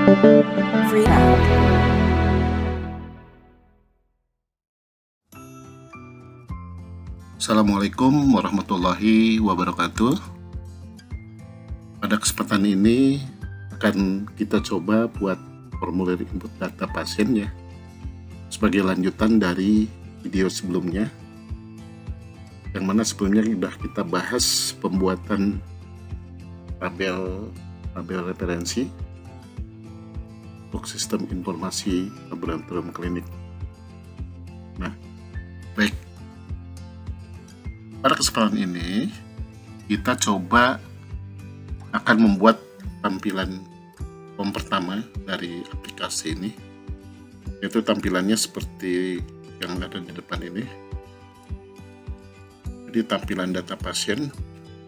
Freedom. Assalamualaikum warahmatullahi wabarakatuh. Pada kesempatan ini akan kita coba buat formulir input data pasien ya, sebagai lanjutan dari video sebelumnya, yang mana sebelumnya sudah kita bahas pembuatan tabel referensi untuk sistem informasi laboratorium klinik. Nah, baik. Pada kesempatan ini kita coba akan membuat tampilan form pertama dari aplikasi ini, yaitu tampilannya seperti yang ada di depan ini. Jadi tampilan data pasien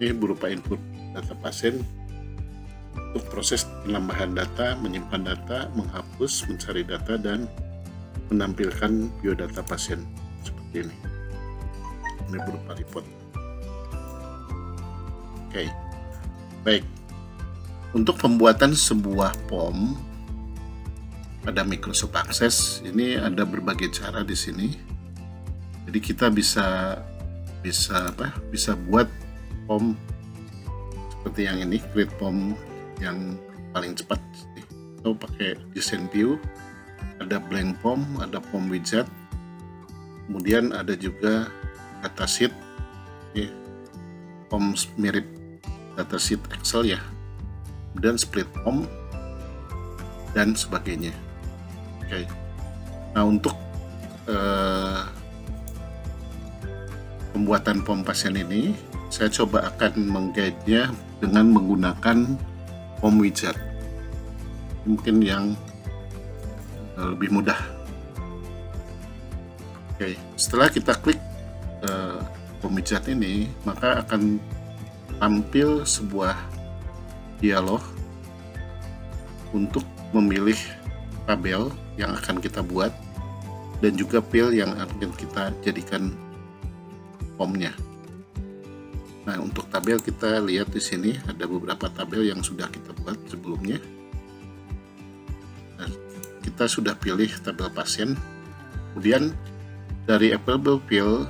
ini berupa input data pasien untuk proses penambahan data, menyimpan data, menghapus, mencari data, dan menampilkan biodata pasien seperti ini. Ini berupa report. Oke, baik. Untuk pembuatan sebuah form pada Microsoft Access ini ada berbagai cara di sini. Jadi kita bisa buat form seperti yang ini, create form yang paling cepat. Atau pakai design view, ada blank form, ada form widget, kemudian ada juga datasheet, form mirip datasheet Excel ya, kemudian split form dan sebagainya. Oke. Nah, untuk pembuatan form pasien ini saya coba akan mengguide-nya dengan menggunakan form widget, mungkin yang lebih mudah. Oke, setelah kita klik form widget ini, maka akan tampil sebuah dialog untuk memilih tabel yang akan kita buat dan juga field yang akan kita jadikan formnya. Nah, untuk tabel kita lihat di sini ada beberapa tabel yang sudah kita buat sebelumnya. Nah, kita sudah pilih tabel pasien. Kemudian dari available field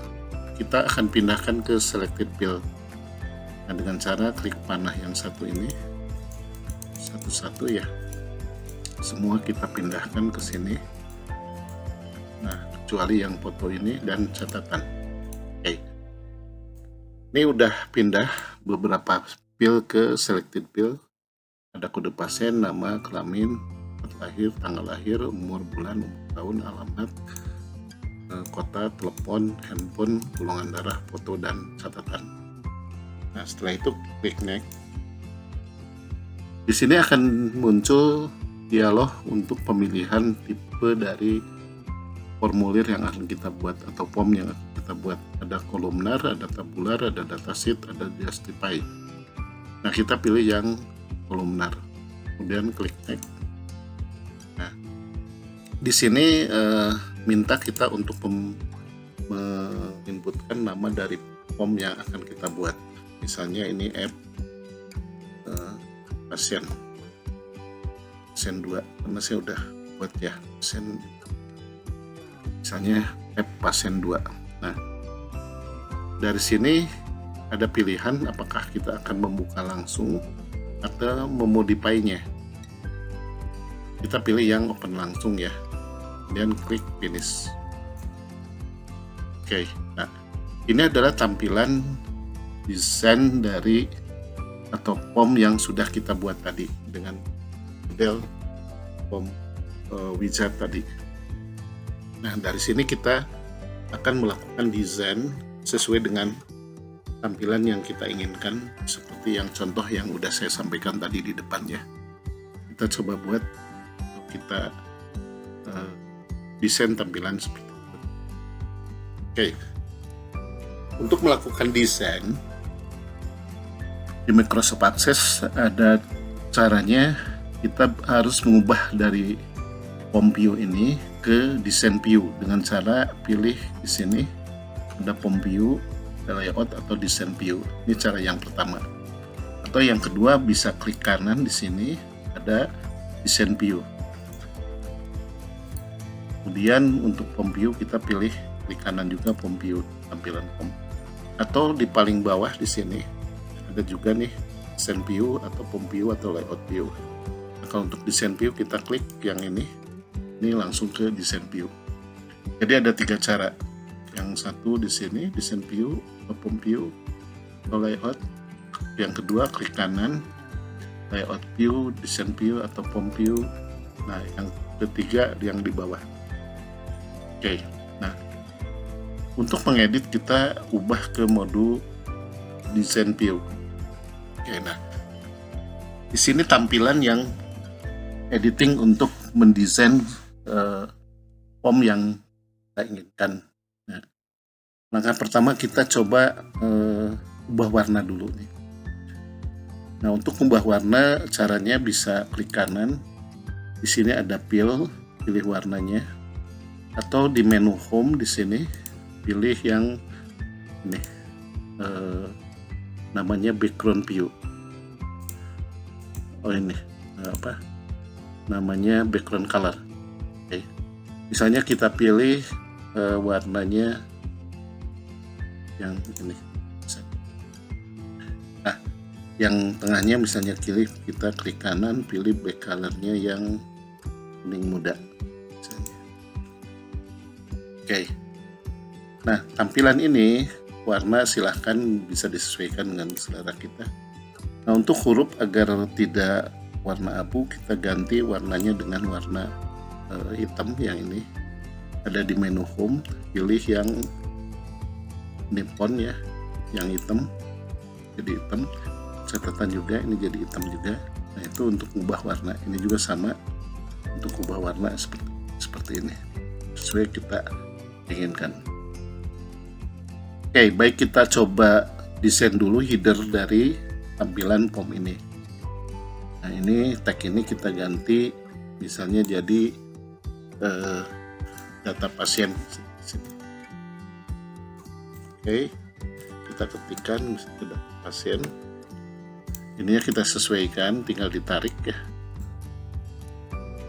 kita akan pindahkan ke selected field. Nah, dengan cara klik panah yang satu ini, satu-satu ya, semua kita pindahkan ke sini. Nah, kecuali yang foto ini dan catatan. Oke, ini udah pindah beberapa field ke selected field. Ada kode pasien, nama, kelamin, lahir, tanggal lahir, umur, bulan, umur, tahun, alamat, kota, telepon, handphone, golongan darah, foto, dan catatan. Nah, setelah itu klik next. Di sini akan muncul dialog untuk pemilihan tipe dari formulir yang akan kita buat atau form yang akan kita buat. Ada kolumnar, ada tabular, ada datasheet, ada justify. Nah, kita pilih yang kolumnar. Kemudian klik next. Nah, di sini minta kita untuk menginputkan nama dari form yang akan kita buat. Misalnya ini app pasien 2, karena saya udah buat ya pasien, misalnya app pasien 2. Nah, dari sini ada pilihan apakah kita akan membuka langsung atau memodify-nya. Kita pilih yang open langsung ya, kemudian klik finish. Oke, nah ini adalah tampilan desain dari atau form yang sudah kita buat tadi dengan model form widget tadi. Nah, dari sini kita akan melakukan desain sesuai dengan tampilan yang kita inginkan, seperti yang contoh yang udah saya sampaikan tadi di depannya. Kita coba buat, kita desain tampilan seperti itu. Oke, untuk melakukan desain di Microsoft Access ada caranya. Kita harus mengubah dari form view ini ke design view dengan cara pilih di sini ada form view, ada layout atau design view. Ini cara yang pertama. Atau yang kedua bisa klik kanan di sini ada desain view. Kemudian untuk form view kita pilih klik kanan juga form view, tampilan form. Atau di paling bawah di sini ada juga nih desain view atau form view atau layout view. Nah, kalau untuk desain view kita klik yang ini langsung ke desain view. Jadi ada 3 cara. Yang satu di sini desain view atau form view atau layout. Yang kedua klik kanan layout view, desain view atau form view. Nah, yang ketiga yang di bawah. Oke. Nah, untuk mengedit kita ubah ke mode desain view. Oke, nah. Di sini tampilan yang editing untuk mendesain form yang kita inginkan. Nah, langkah pertama kita coba ubah warna dulu nih. Nah, untuk ubah warna caranya bisa klik kanan. Di sini ada pilih warnanya, atau di menu home di sini pilih yang ini namanya background view. Oh, ini apa? Namanya background color. Oke. Misalnya kita pilih warnanya yang ini. Nah, yang tengahnya misalnya kita klik kanan, pilih back colornya yang kuning muda misalnya. Oke. Nah, tampilan ini warna silahkan bisa disesuaikan dengan selera kita. Nah, untuk huruf agar tidak warna abu, kita ganti warnanya dengan warna hitam yang ini. Ada di menu home, pilih yang nippon ya, yang hitam jadi hitam. Catatan juga ini jadi hitam juga. Nah, itu untuk ubah warna. Ini juga sama untuk ubah warna seperti ini, sesuai kita inginkan. Oke, baik, kita coba desain dulu header dari tampilan form ini. Nah, ini tag ini kita ganti misalnya jadi data pasien. Oke, kita ketikkan data pasien. Ininya kita sesuaikan, tinggal ditarik ya,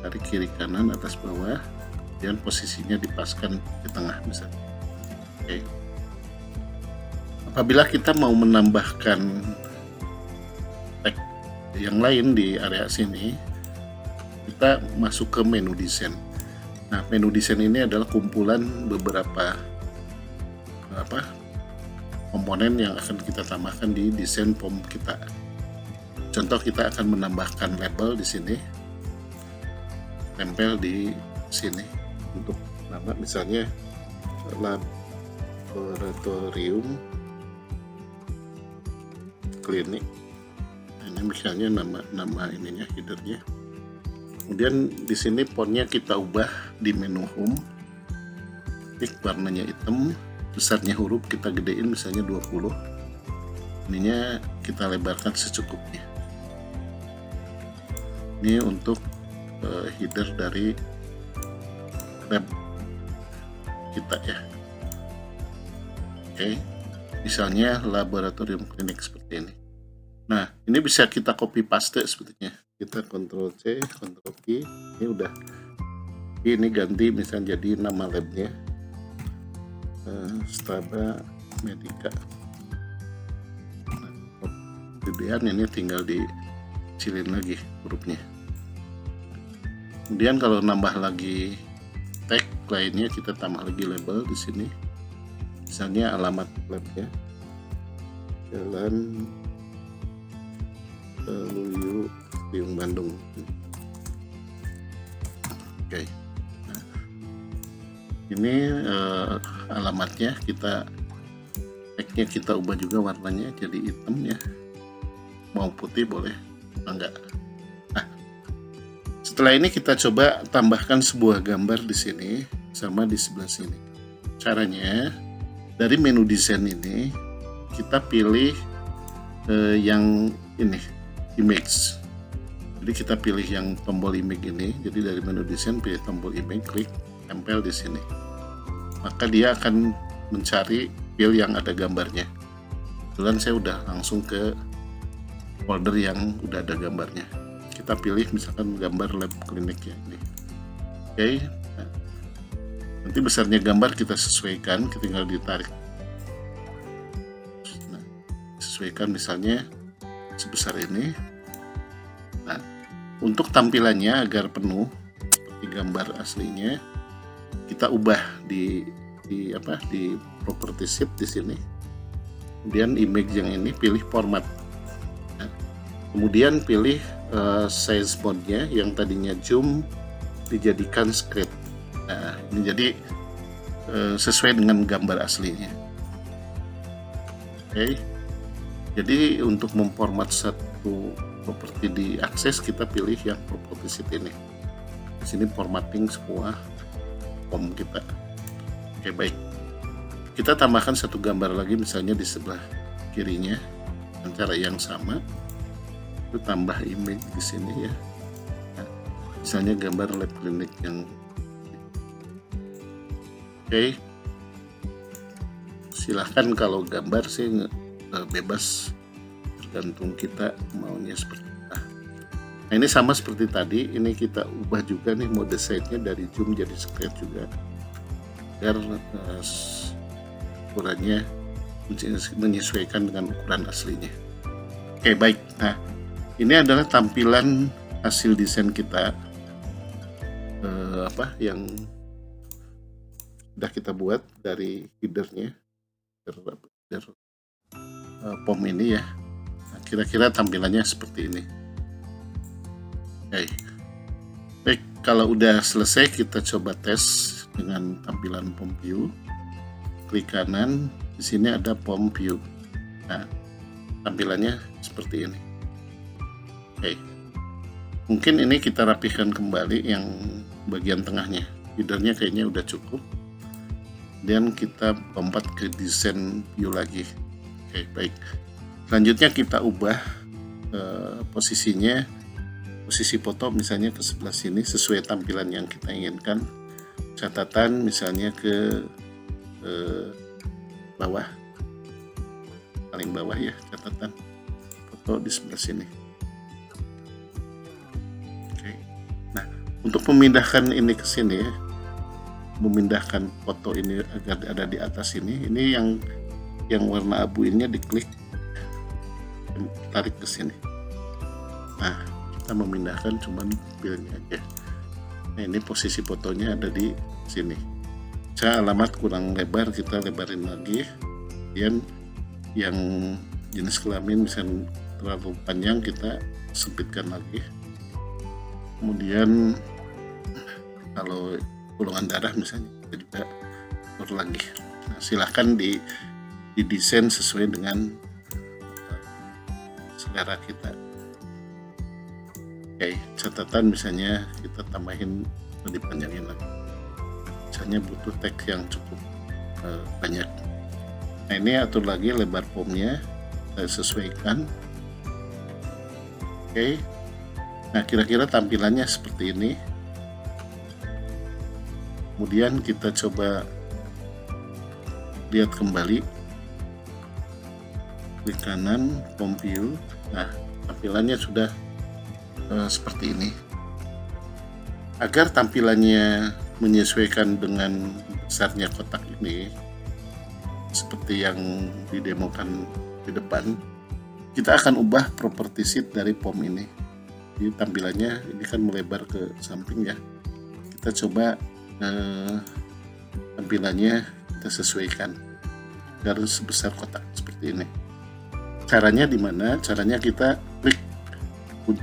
tarik kiri kanan atas bawah, dan posisinya dipaskan ke tengah misalnya. Oke. Apabila kita mau menambahkan tag yang lain di area sini, kita masuk ke menu desain. Nah, menu desain ini adalah kumpulan beberapa komponen yang akan kita tambahkan di desain form kita. Contoh, kita akan menambahkan label di sini, tempel di sini untuk nama misalnya laboratorium klinik. Ini misalnya nama ininya, headernya. Kemudian di sini fontnya kita ubah di menu home, klik warnanya hitam, besarnya huruf kita gedein misalnya 20. Ininya kita lebarkan secukupnya. Ini untuk header dari web kita ya. Oke, misalnya laboratorium klinik seperti ini. Nah, ini bisa kita copy paste sebetulnya. Kita Ctrl C, Ctrl V. Ini udah. Ini ganti misalnya jadi nama labnya Staba Medica. Nah, kemudian ini tinggal dicilin lagi hurufnya. Kemudian kalau nambah lagi tag lainnya, kita tambah lagi label di sini. Misalnya alamat labnya Jalan Luyu Liung Bandung. Oke. Nah, ini alamatnya tagnya kita ubah juga warnanya jadi hitam ya. Mau putih boleh, enggak. Nah, setelah ini kita coba tambahkan sebuah gambar di sini sama di sebelah sini. Caranya, dari menu desain ini kita pilih yang ini, image. Jadi kita pilih yang tombol image ini. Jadi dari menu desain pilih tombol image, klik tempel di sini. Maka dia akan mencari file yang ada gambarnya. Kebetulan saya udah langsung ke folder yang udah ada gambarnya. kita pilih misalkan gambar lab klinik ya ini. Oke, nah, nanti besarnya gambar kita sesuaikan, kita tinggal ditarik. Nah, sesuaikan misalnya sebesar ini. Nah, untuk tampilannya agar penuh seperti gambar aslinya, kita ubah di property sheet di sini. Kemudian image yang ini pilih format. Nah, kemudian pilih size mode-nya yang tadinya zoom dijadikan script. Nah, ini jadi sesuai dengan gambar aslinya. Oke. Jadi untuk memformat satu properti di akses, kita pilih yang property sheet ini. Di sini formatting semua form kita. Oke, baik. Kita tambahkan satu gambar lagi misalnya di sebelah kirinya dengan cara yang sama. Itu tambah image di sini ya. Nah, misalnya gambar lab klinik yang oke. Silahkan kalau gambar sih bebas, tergantung kita maunya seperti apa. Nah, ini sama seperti tadi, ini kita ubah juga nih mode size-nya dari zoom jadi square juga, agar ukurannya menyesuaikan dengan ukuran aslinya. Oke, baik. Nah, ini adalah tampilan hasil desain kita yang sudah kita buat dari header-nya, header POM ini ya. Nah, kira-kira tampilannya seperti ini. Oke. Baik, kalau udah selesai kita coba tes dengan tampilan POM view. Klik kanan, di sini ada POM view. Nah, tampilannya seperti ini. Oke. Mungkin ini kita rapihkan kembali yang bagian tengahnya. Header-nya kayaknya udah cukup. Dan kita lompat ke desain view lagi. Oke, baik. Selanjutnya kita ubah posisinya, posisi foto misalnya ke sebelah sini sesuai tampilan yang kita inginkan. Catatan misalnya ke bawah, paling bawah ya, catatan foto di sebelah sini. Oke. Nah, untuk memindahkan ini ke sini, memindahkan foto ini agar ada di atas ini yang warna abu ini diklik, tarik ke sini. Nah, kita memindahkan cuman pilihnya aja. Nah, ini posisi fotonya ada di sini. Jika alamat kurang lebar, kita lebarin lagi. Kemudian yang jenis kelamin misalnya terlalu panjang, kita sempitkan lagi. Kemudian kalau golongan darah misalnya, kita juga atur lagi. Nah, silahkan didesain sesuai dengan selera kita. Oke, catatan misalnya kita tambahin lebih panjangin lagi. Misalnya butuh teks yang cukup banyak. Nah, ini atur lagi lebar formnya, kita sesuaikan. Oke. Nah, kira-kira tampilannya seperti ini. Kemudian kita coba lihat kembali, klik kanan, POM view. Nah, tampilannya sudah seperti ini. Agar tampilannya menyesuaikan dengan besarnya kotak ini, seperti yang didemokan di depan, kita akan ubah property sheet dari POM ini. Jadi tampilannya ini kan melebar ke samping ya. Kita coba tampilannya kita sesuaikan agar sebesar kotak seperti ini. Caranya di mana? Caranya kita klik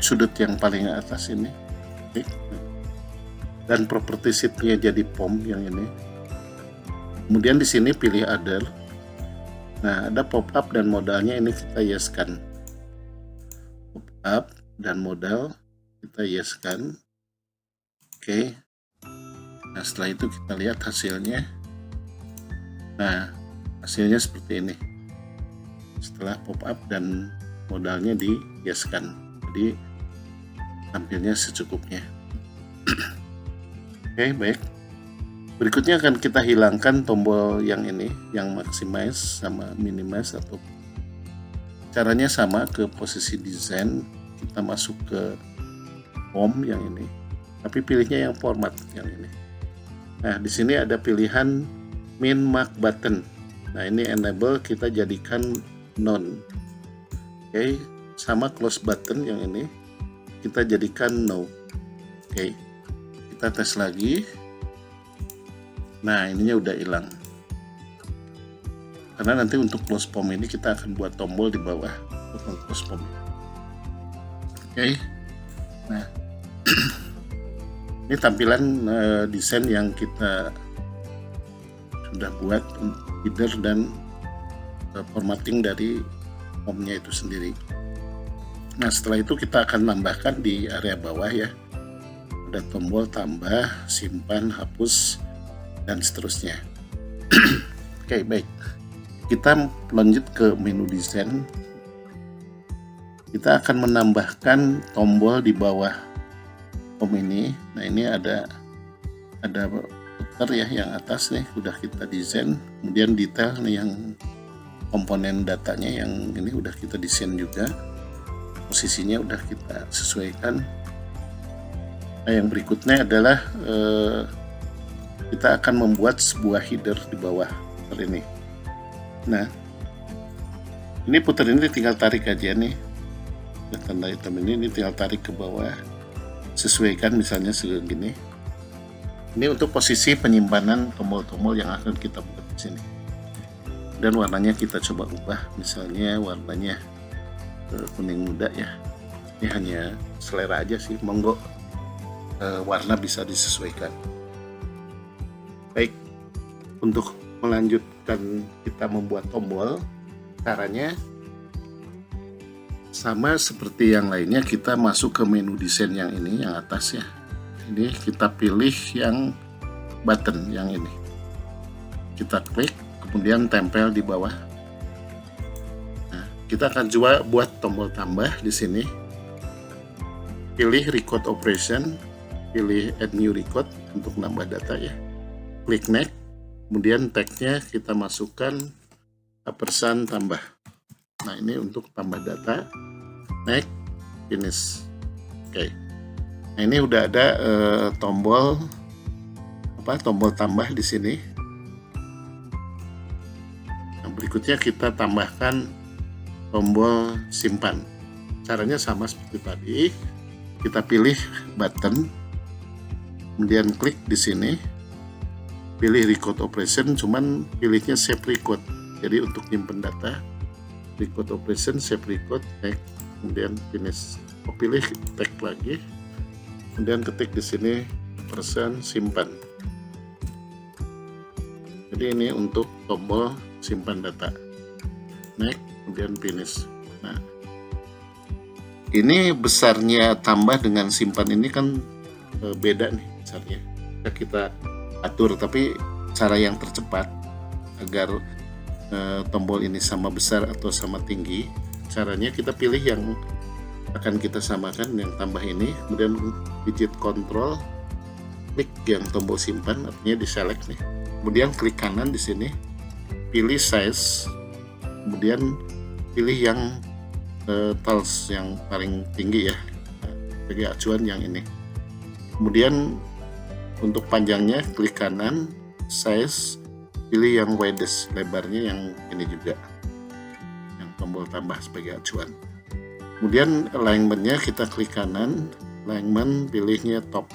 sudut yang paling atas ini, klik, dan property sheet-nya jadi POM yang ini. Kemudian di sini pilih other. Nah, ada pop up dan modalnya ini kita yes-kan. Pop up dan modal kita yes-kan. Oke. Nah, setelah itu kita lihat hasilnya. Nah, hasilnya seperti ini. Setelah pop up dan modalnya di yes-kan. Jadi tampilnya secukupnya. Oke, baik. Berikutnya akan kita hilangkan tombol yang ini, yang maximize sama minimize, atau caranya sama, ke posisi desain, kita masuk ke home yang ini, tapi pilihnya yang format yang ini. Nah, di sini ada pilihan min mark button. Nah, ini enable kita jadikan none. Oke, sama close button yang ini kita jadikan no. Oke, kita tes lagi. Nah, ininya udah hilang. Karena nanti untuk close form ini kita akan buat tombol di bawah untuk close form. Oke. Nah, ini tampilan desain yang kita sudah buat header dan formatting dari home-nya itu sendiri. Nah, setelah itu kita akan tambahkan di area bawah ya. Ada tombol tambah, simpan, hapus, dan seterusnya. Oke, baik. Kita lanjut ke menu desain. Kita akan menambahkan tombol di bawah home ini. Nah, ini ada footer ya yang atas nih udah kita desain. Kemudian detail nih yang komponen datanya yang ini udah kita desain juga. Posisinya udah kita sesuaikan. Nah, yang berikutnya adalah kita akan membuat sebuah header di bawah footer ini. Nah, ini footer ini tinggal tarik aja nih. Tanda hitam ini tinggal tarik ke bawah, sesuaikan misalnya segini. Ini untuk posisi penyimpanan tombol-tombol yang akan kita buat di sini. Dan warnanya kita coba ubah, misalnya warnanya kuning muda ya. Ini hanya selera aja sih, monggo warna bisa disesuaikan. Baik, untuk melanjutkan kita membuat tombol, caranya sama seperti yang lainnya, kita masuk ke menu desain yang ini, yang atas ya. Ini kita pilih yang button yang ini. Kita klik, kemudian tempel di bawah. Nah, kita akan coba buat tombol tambah di sini. Pilih record operation, pilih add new record untuk nambah data ya. Klik next, kemudian tagnya kita masukkan ampersand tambah. Nah, ini untuk tambah data. Next, finish. Oke. Nah, ini udah ada tombol tambah di sini. Nah, berikutnya kita tambahkan tombol simpan. Caranya sama seperti tadi. Kita pilih button, kemudian klik di sini. Pilih record operation, cuman pilihnya save record. Jadi untuk nyimpen data, record operation, save record, next, kemudian finish. Pilih tag lagi, kemudian ketik di sini persen simpan. Jadi ini untuk tombol simpan data. Next, kemudian finish. Nah, ini besarnya tambah dengan simpan ini kan beda nih besarnya. Kita atur, tapi cara yang tercepat agar tombol ini sama besar atau sama tinggi, caranya kita pilih yang akan kita samakan, yang tambah ini, kemudian digit control, klik yang tombol simpan, artinya di select nih, kemudian klik kanan di sini, pilih size, kemudian pilih yang tools yang paling tinggi ya, sebagai acuan yang ini. Kemudian untuk panjangnya klik kanan, size, pilih yang widest, lebarnya yang ini juga, yang tombol tambah sebagai acuan. Kemudian alignment-nya kita klik kanan, alignment pilihnya top.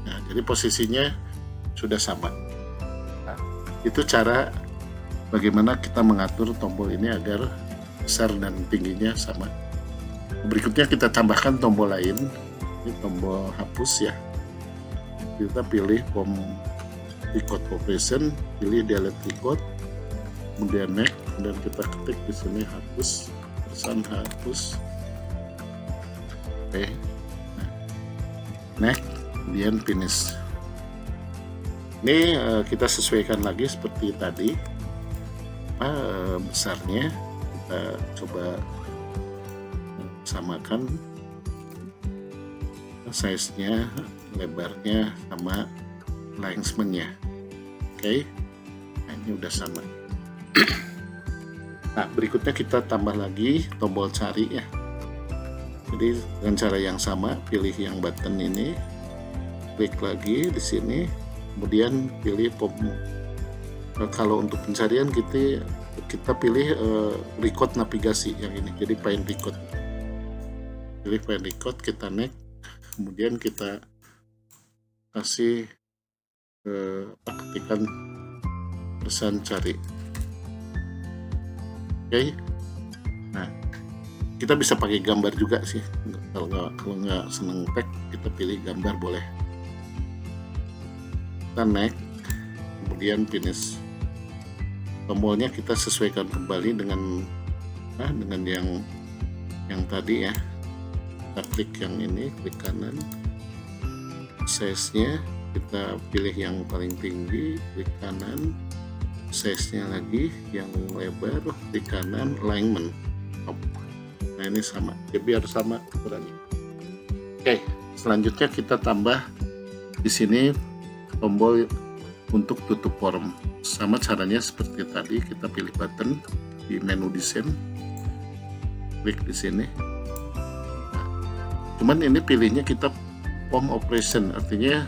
Nah, jadi posisinya sudah sama. Nah, itu cara bagaimana kita mengatur tombol ini agar besar dan tingginya sama. Berikutnya kita tambahkan tombol lain, ini tombol hapus ya. Kita pilih form record operation, pilih delete record, kemudian next, dan kita ketik di sini hapus, pesan hapus. Oke, nah, next, kemudian finish. Ini kita sesuaikan lagi seperti tadi, besarnya kita coba samakan, size-nya, lebarnya, sama alignment-nya. Oke, nah ini udah sama. Nah, berikutnya kita tambah lagi tombol cari ya. Jadi dengan cara yang sama, pilih yang button ini, klik lagi di sini, kemudian pilih pom. Kalau untuk pencarian kita pilih record navigasi yang ini, jadi find record. Pilih find record, kita next, kemudian kita kasih ketikan pesan cari. Oke. Nah, kita bisa pakai gambar juga sih. Kalau nggak seneng teks, kita pilih gambar boleh. Kita next, kemudian finish. Tombolnya kita sesuaikan kembali dengan yang tadi ya. Kita klik yang ini, klik kanan. Size-nya kita pilih yang paling tinggi, klik kanan. Size-nya lagi yang lebar, klik kanan, alignment. Nah, ini sama, jadi biar sama ukurannya. Oke, selanjutnya kita tambah di sini tombol untuk tutup form. Sama caranya seperti tadi, kita pilih button di menu desain, klik di sini. Nah, cuman ini pilihnya kita form operation, artinya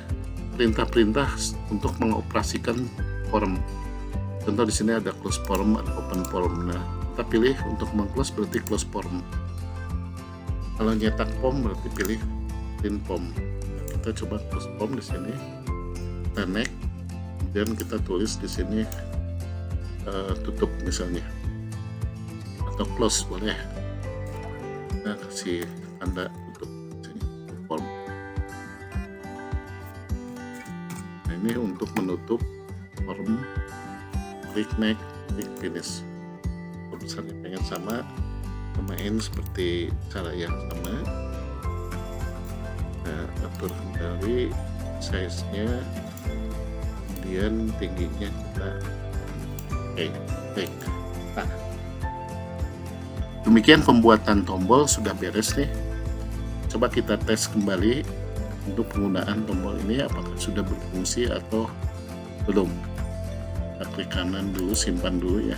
perintah-perintah untuk mengoperasikan form. Contoh di sini ada close form, ada open form. Nah, kita pilih untuk meng-close berarti close form. Kalau nyetak form berarti pilih print form. Nah, kita coba close form di sini. Kita next, kemudian kita tulis di sini tutup misalnya, atau close boleh. Kita kasih tanda tutup di sini, form. Nah, ini untuk menutup form. Klik next, klik finish. Kalau misalnya pengen samain seperti cara yang sama, nah, atur kembali size nya, kemudian tingginya kita klik. Nah, demikian pembuatan tombol sudah beres nih. Coba kita tes kembali untuk penggunaan tombol ini, apakah sudah berfungsi atau belum. Kita klik kanan dulu, simpan dulu ya.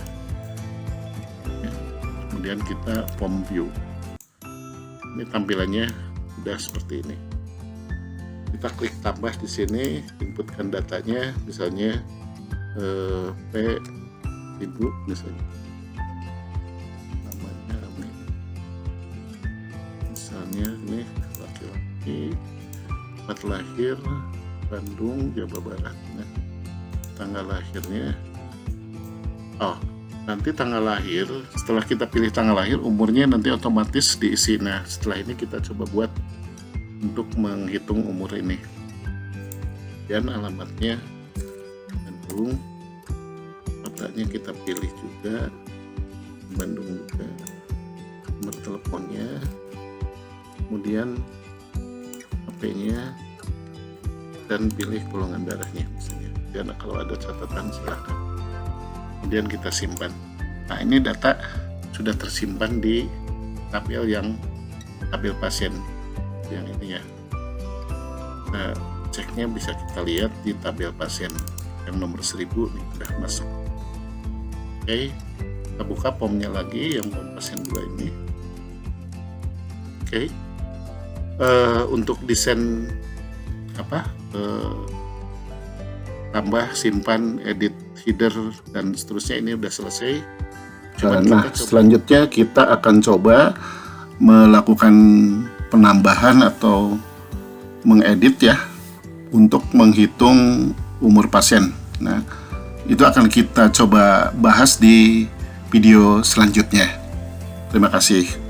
Kemudian kita form view. Ini tampilannya udah seperti ini. Kita klik tambah di sini, inputkan datanya, misalnya P1000 misalnya. Namanya misalnya ini laki-laki, tempat lahir Bandung, Jawa Barat. Nah, tanggal lahirnya, nanti tanggal lahir, setelah kita pilih tanggal lahir, umurnya nanti otomatis diisi. Nah, setelah ini kita coba buat untuk menghitung umur ini. Dan alamatnya Bandung, kotanya kita pilih juga Bandung juga, nomor teleponnya, kemudian HP-nya, dan pilih golongan darahnya misalnya. Dan kalau ada catatan silakan. Kemudian kita simpan. Nah, ini data sudah tersimpan di tabel pasien yang ini ya. Nah, ceknya bisa kita lihat di tabel pasien yang nomor 1000 nih udah masuk. Oke, kita buka formnya lagi yang form pasien 2 ini. Oke, untuk desain tambah, simpan, edit header dan seterusnya ini udah selesai. Selanjutnya kita akan coba melakukan penambahan atau mengedit ya untuk menghitung umur pasien. Nah, itu akan kita coba bahas di video selanjutnya. Terima kasih.